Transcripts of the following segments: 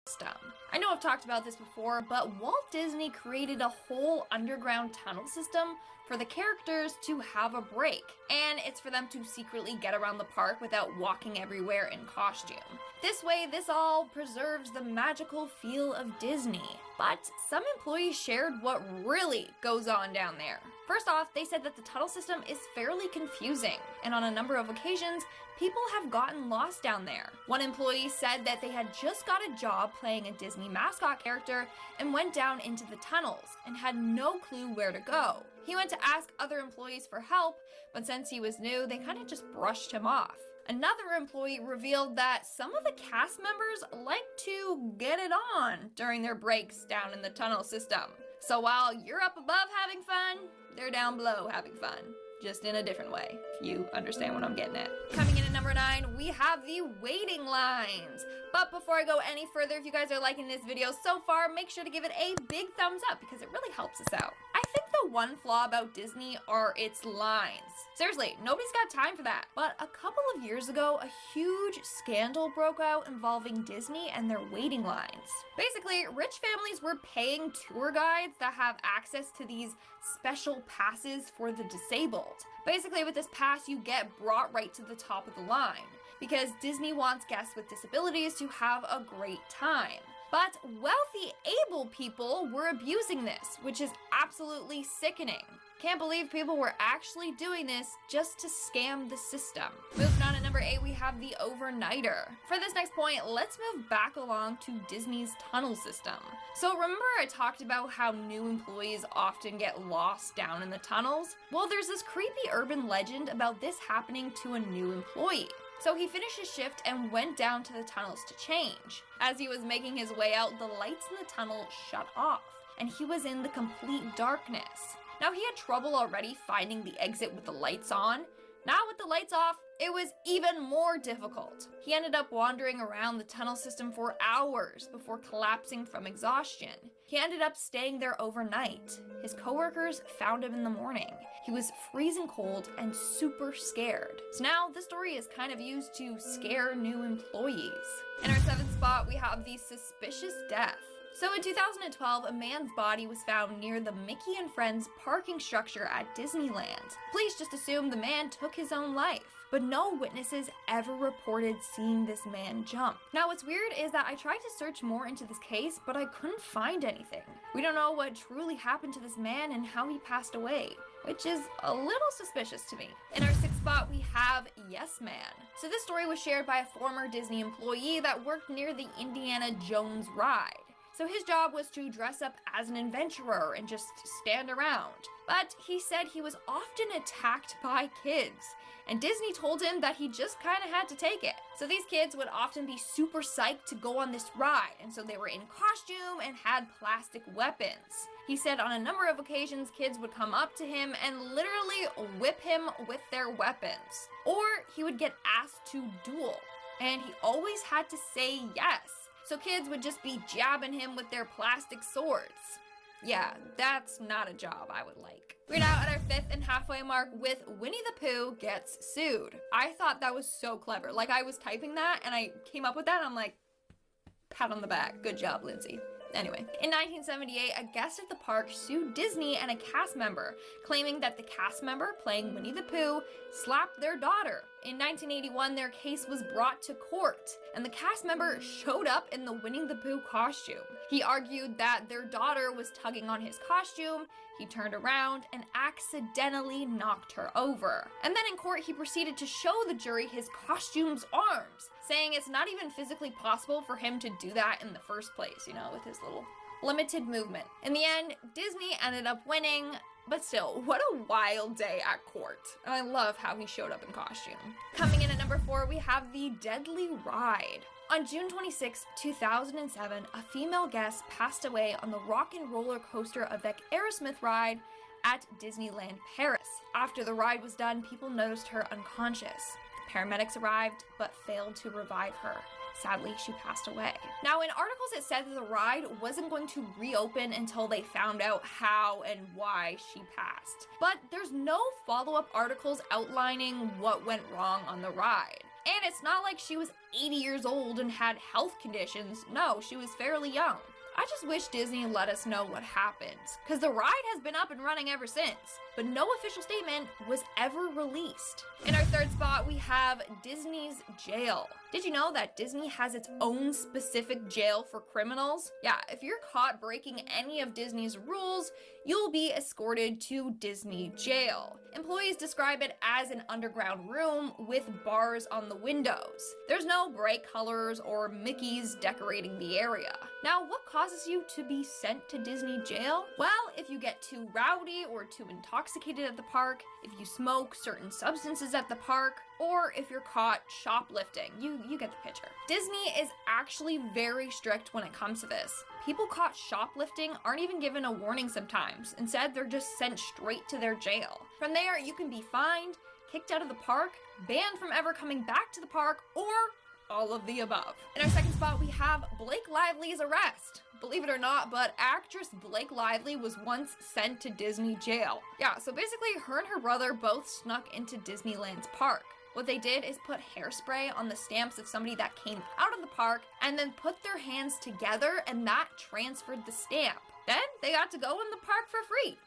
system. I know I've talked about this before, but Walt Disney created a whole underground tunnel system for the characters to have a break, and it's for them to secretly get around the park without walking everywhere in costume. This way, this all preserves the magical feel of Disney. But some employees shared what really goes on down there. First off, they said that the tunnel system is fairly confusing, and on a number of occasions, people have gotten lost down there. One employee said that they had just got a job playing a Disney mascot character and went down into the tunnels and had no clue where to go. He went to ask other employees for help, but since he was new, they kind of just brushed him off. Another employee revealed that some of the cast members like to get it on during their breaks down in the tunnel system. So while you're up above having fun, they're down below having fun. Just in a different way, if you understand what I'm getting at. Coming in at number 9, we have the waiting lines. But before I go any further, if you guys are liking this video so far, make sure to give it a big thumbs up because it really helps us out. I think the one flaw about Disney are its lines. Seriously, nobody's got time for that. But a couple of years ago, a huge scandal broke out involving Disney and their waiting lines. Basically, rich families were paying tour guides that have access to these special passes for the disabled. Basically, with this pass, you get brought right to the top of the line because Disney wants guests with disabilities to have a great time. But wealthy, able people were abusing this, which is absolutely sickening. Can't believe people were actually doing this just to scam the system. Moving on to number 8, we have the overnighter. For this next point, let's move back along to Disney's tunnel system. So remember I talked about how new employees often get lost down in the tunnels? Well, there's this creepy urban legend about this happening to a new employee. So he finished his shift and went down to the tunnels to change. As he was making his way out, the lights in the tunnel shut off, and he was in the complete darkness. Now, he had trouble already finding the exit with the lights on. Now with the lights off, it was even more difficult. He ended up wandering around the tunnel system for hours before collapsing from exhaustion. He ended up staying there overnight. His coworkers found him in the morning. He was freezing cold and super scared. So now this story is kind of used to scare new employees. In our 7th spot, we have the suspicious death. So in 2012, a man's body was found near the Mickey and Friends parking structure at Disneyland. Police just assumed the man took his own life, but no witnesses ever reported seeing this man jump. Now what's weird is that I tried to search more into this case, but I couldn't find anything. We don't know what truly happened to this man and how he passed away, which is a little suspicious to me. In our 6th spot, we have Yes Man. So this story was shared by a former Disney employee that worked near the Indiana Jones ride. So his job was to dress up as an adventurer and just stand around. But he said he was often attacked by kids, and Disney told him that he just kind of had to take it. So these kids would often be super psyched to go on this ride, and so they were in costume and had plastic weapons. He said on a number of occasions, kids would come up to him and literally whip him with their weapons. Or he would get asked to duel, and he always had to say yes. So kids would just be jabbing him with their plastic swords. Yeah, that's not a job I would like. We're now at our 5th and halfway mark with Winnie the Pooh gets sued. I thought that was so clever. Like, I was typing that and I came up with that and I'm like, pat on the back. Good job, Lindsay. Anyway, in 1978, a guest at the park sued Disney and a cast member, claiming that the cast member playing Winnie the Pooh slapped their daughter. In 1981, their case was brought to court, and the cast member showed up in the Winnie the Pooh costume. He argued that their daughter was tugging on his costume, he turned around and accidentally knocked her over. And then in court, he proceeded to show the jury his costume's arms, saying it's not even physically possible for him to do that in the first place, you know, with his little limited movement. In the end, Disney ended up winning, but still, what a wild day at court. And I love how he showed up in costume. Coming in at number 4, we have the Deadly Ride. On June 26, 2007, a female guest passed away on the Rock and Roller Coaster Avec Aerosmith ride at Disneyland Paris. After the ride was done, people noticed her unconscious. Paramedics arrived, but failed to revive her. Sadly, she passed away. Now, in articles it said that the ride wasn't going to reopen until they found out how and why she passed. But there's no follow-up articles outlining what went wrong on the ride. And it's not like she was 80 years old and had health conditions. No, she was fairly young. I just wish Disney let us know what happened, because the ride has been up and running ever since, but no official statement was ever released. In our third spot, we have Disney's jail. Did you know that Disney has its own specific jail for criminals? Yeah, if you're caught breaking any of Disney's rules, you'll be escorted to Disney jail. Employees describe it as an underground room with bars on the windows. There's no bright colors or Mickeys decorating the area. Now, what causes you to be sent to Disney jail? Well, if you get too rowdy or too intoxicated at the park, if you smoke certain substances at the park, or if you're caught shoplifting. You get the picture. Disney is actually very strict when it comes to this. People caught shoplifting aren't even given a warning sometimes. Instead, they're just sent straight to their jail. From there, you can be fined, kicked out of the park, banned from ever coming back to the park, or all of the above. In our second spot, we have Blake Lively's arrest. Believe it or not, but actress Blake Lively was once sent to Disney jail. Yeah, so basically her and her brother both snuck into Disneyland's park. What they did is put hairspray on the stamps of somebody that came out of the park and then put their hands together, and that transferred the stamp. Then they got to go in the park for free.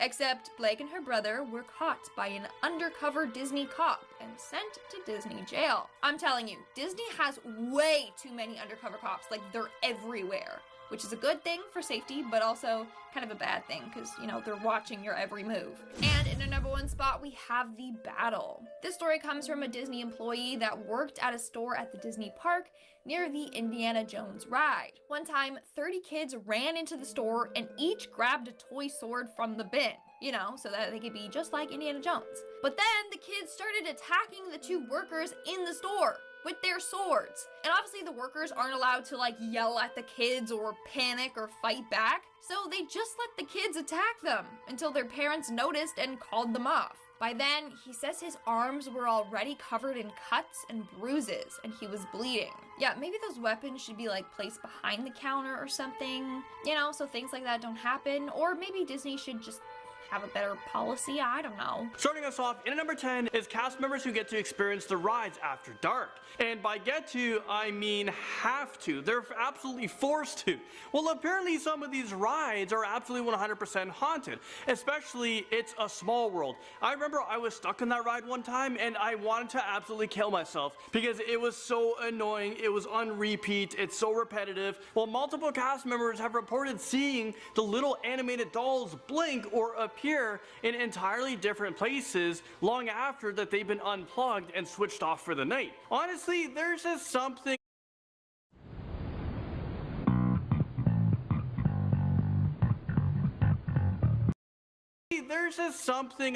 Except Blake and her brother were caught by an undercover Disney cop and sent to Disney jail. I'm telling you, Disney has way too many undercover cops. Like, they're everywhere, which is a good thing for safety, but also kind of a bad thing because, you know, they're watching your every move. And in our number one spot, we have The Battle. This story comes from a Disney employee that worked at a store at the Disney park near the Indiana Jones ride. One time, 30 kids ran into the store and each grabbed a toy sword from the bin, you know, so that they could be just like Indiana Jones. But then the kids started attacking the two workers in the store with their swords. And obviously the workers aren't allowed to like yell at the kids or panic or fight back, so they just let the kids attack them until their parents noticed and called them off. By then, he says his arms were already covered in cuts and bruises and he was bleeding. Yeah, maybe those weapons should be like placed behind the counter or something, you know, so things like that don't happen. Or maybe Disney should just have a better policy, I don't know. Starting us off, in at number 10 is cast members who get to experience the rides after dark. And by get to, I mean have to. They're absolutely forced to. Well, apparently some of these rides are absolutely 100% haunted, especially It's a Small World. I remember I was stuck in that ride one time and I wanted to absolutely kill myself because it was so annoying, it was on repeat, it's so repetitive. Well, multiple cast members have reported seeing the little animated dolls blink or appear in entirely different places long after that they've been unplugged and switched off for the night. Honestly, there's just something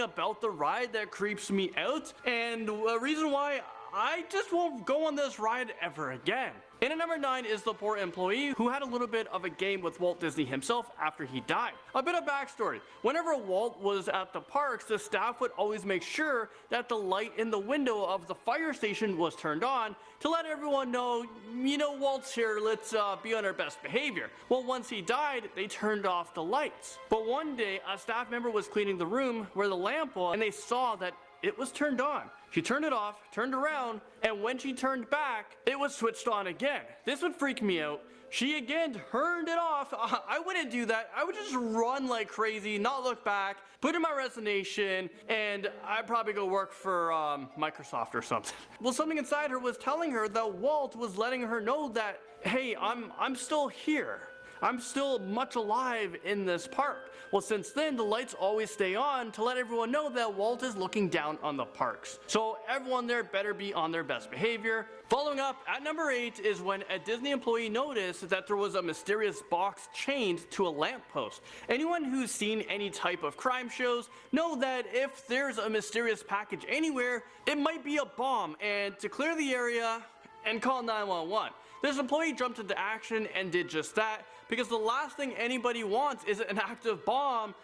about the ride that creeps me out, and a reason why I just won't go on this ride ever again. In at number 9 is the poor employee who had a little bit of a game with Walt Disney himself after he died. A bit of backstory. Whenever Walt was at the parks, the staff would always make sure that the light in the window of the fire station was turned on to let everyone know, you know, Walt's here, let's be on our best behavior. Well, once he died, they turned off the lights. But one day, a staff member was cleaning the room where the lamp was, and they saw that it was turned on. She turned it off, turned around, and when she turned back, it was switched on again. This would freak me out. She again turned it off. I wouldn't do that. I would just run like crazy, not look back, put in my resignation, and I'd probably go work for Microsoft or something. Well, something inside her was telling her that Walt was letting her know that, hey, I'm still here. I'm still much alive in this park. Well, since then, the lights always stay on to let everyone know that Walt is looking down on the parks. So everyone there better be on their best behavior. Following up, at number 8 is when a Disney employee noticed that there was a mysterious box chained to a lamppost. Anyone who's seen any type of crime shows know that if there's a mysterious package anywhere, it might be a bomb, and to clear the area and call 911. This employee jumped into action and did just that, because the last thing anybody wants is an active bomb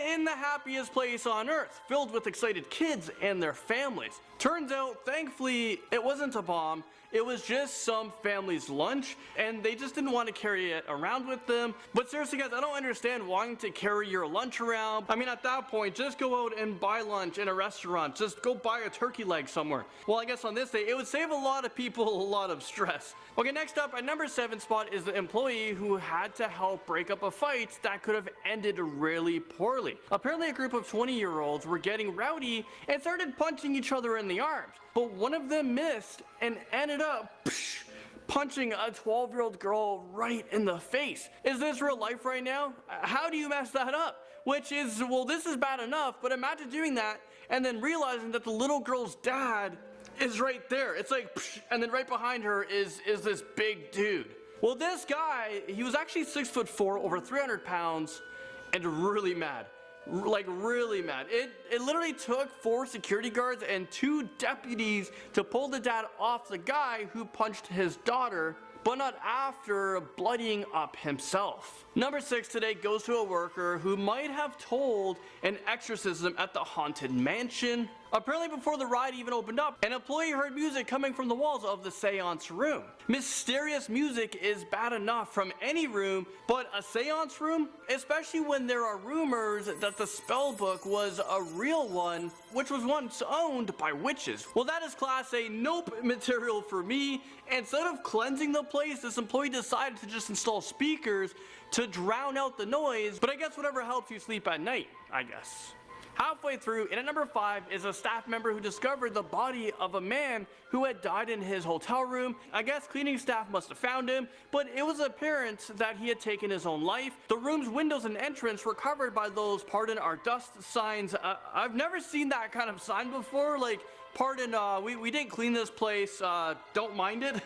in the happiest place on earth, filled with excited kids and their families. Turns out, thankfully, it wasn't a bomb, it was just some family's lunch and they just didn't want to carry it around with them. But seriously guys, I don't understand wanting to carry your lunch around. I mean, at that point, just go out and buy lunch in a restaurant. Just go buy a turkey leg somewhere. Well, I guess on this day, it would save a lot of people a lot of stress. Okay, next up at number 7 spot is the employee who had to help break up a fight that could have ended really poorly. Apparently a group of 20-year-olds were getting rowdy and started punching each other in the arms, but one of them missed and ended up punching a 12-year-old girl right in the face. Is this real life right now? How do you mess that up? Which is, well, this is bad enough, but imagine doing that and then realizing that the little girl's dad is right there. It's like, and then right behind her is this big dude. Well, this guy, he was actually 6'4", over 300 pounds, and really mad. Like really mad. It literally took 4 security guards and 2 deputies to pull the dad off the guy who punched his daughter, but not after bloodying up himself. Number 6 today goes to a worker who might have told an exorcism at the haunted mansion. Apparently before the ride even opened up, an employee heard music coming from the walls of the seance room. Mysterious music is bad enough from any room, but a seance room? Especially when there are rumors that the spell book was a real one, which was once owned by witches. Well, that is class A nope material for me. Instead of cleansing the place, this employee decided to just install speakers to drown out the noise, but I guess whatever helps you sleep at night, I guess. Halfway through, and at number 5 is a staff member who discovered the body of a man who had died in his hotel room. I guess cleaning staff must have found him, but it was apparent that he had taken his own life. The room's windows and entrance were covered by those "Pardon our dust" signs. I've never seen that kind of sign before, like, "Pardon, we didn't clean this place, don't mind it."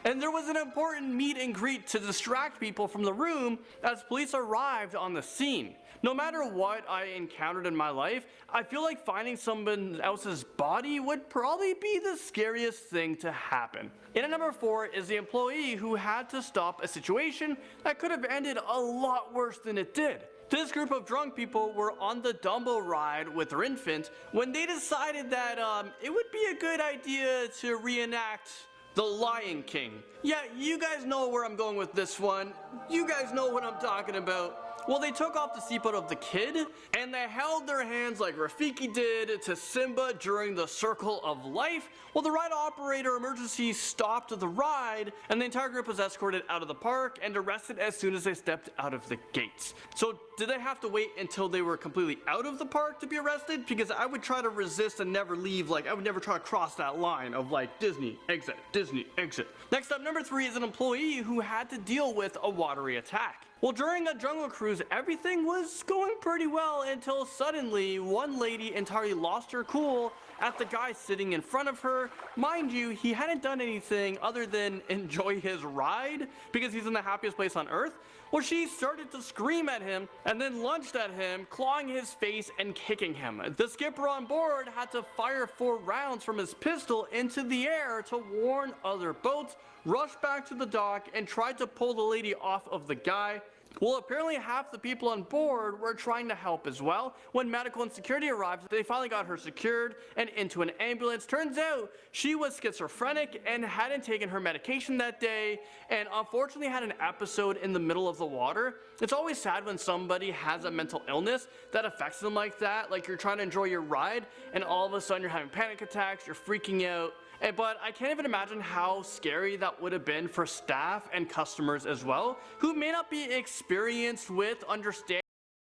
And there was an important meet and greet to distract people from the room as police arrived on the scene. No matter what I encountered in my life, I feel like finding someone else's body would probably be the scariest thing to happen. And at number 4 is the employee who had to stop a situation that could have ended a lot worse than it did. This group of drunk people were on the Dumbo ride with their infant when they decided that it would be a good idea to reenact The Lion King. Yeah, you guys know where I'm going with this one. You guys know what I'm talking about. Well, they took off the seatbelt of the kid, and they held their hands like Rafiki did to Simba during the Circle of Life. Well, the ride operator emergency stopped the ride, and the entire group was escorted out of the park and arrested as soon as they stepped out of the gates. So, did they have to wait until they were completely out of the park to be arrested? Because I would try to resist and never leave, like, I would never try to cross that line of, like, Disney, exit, Disney, exit. Next up, number 3 is an employee who had to deal with a watery attack. Well, during a jungle cruise, everything was going pretty well until suddenly one lady entirely lost her cool at the guy sitting in front of her. Mind you, he hadn't done anything other than enjoy his ride because he's in the happiest place on earth. Well, she started to scream at him and then lunged at him, clawing his face and kicking him. The skipper on board had to fire 4 rounds from his pistol into the air to warn other boats, rushed back to the dock, and tried to pull the lady off of the guy. Well, apparently half the people on board were trying to help as well. When medical and security arrived, they finally got her secured and into an ambulance. Turns out she was schizophrenic and hadn't taken her medication that day, and unfortunately had an episode in the middle of the water. It's always sad when somebody has a mental illness that affects them like that, like you're trying to enjoy your ride and all of a sudden you're having panic attacks, you're freaking out. But I can't even imagine how scary that would have been for staff and customers as well, who may not be experienced with understanding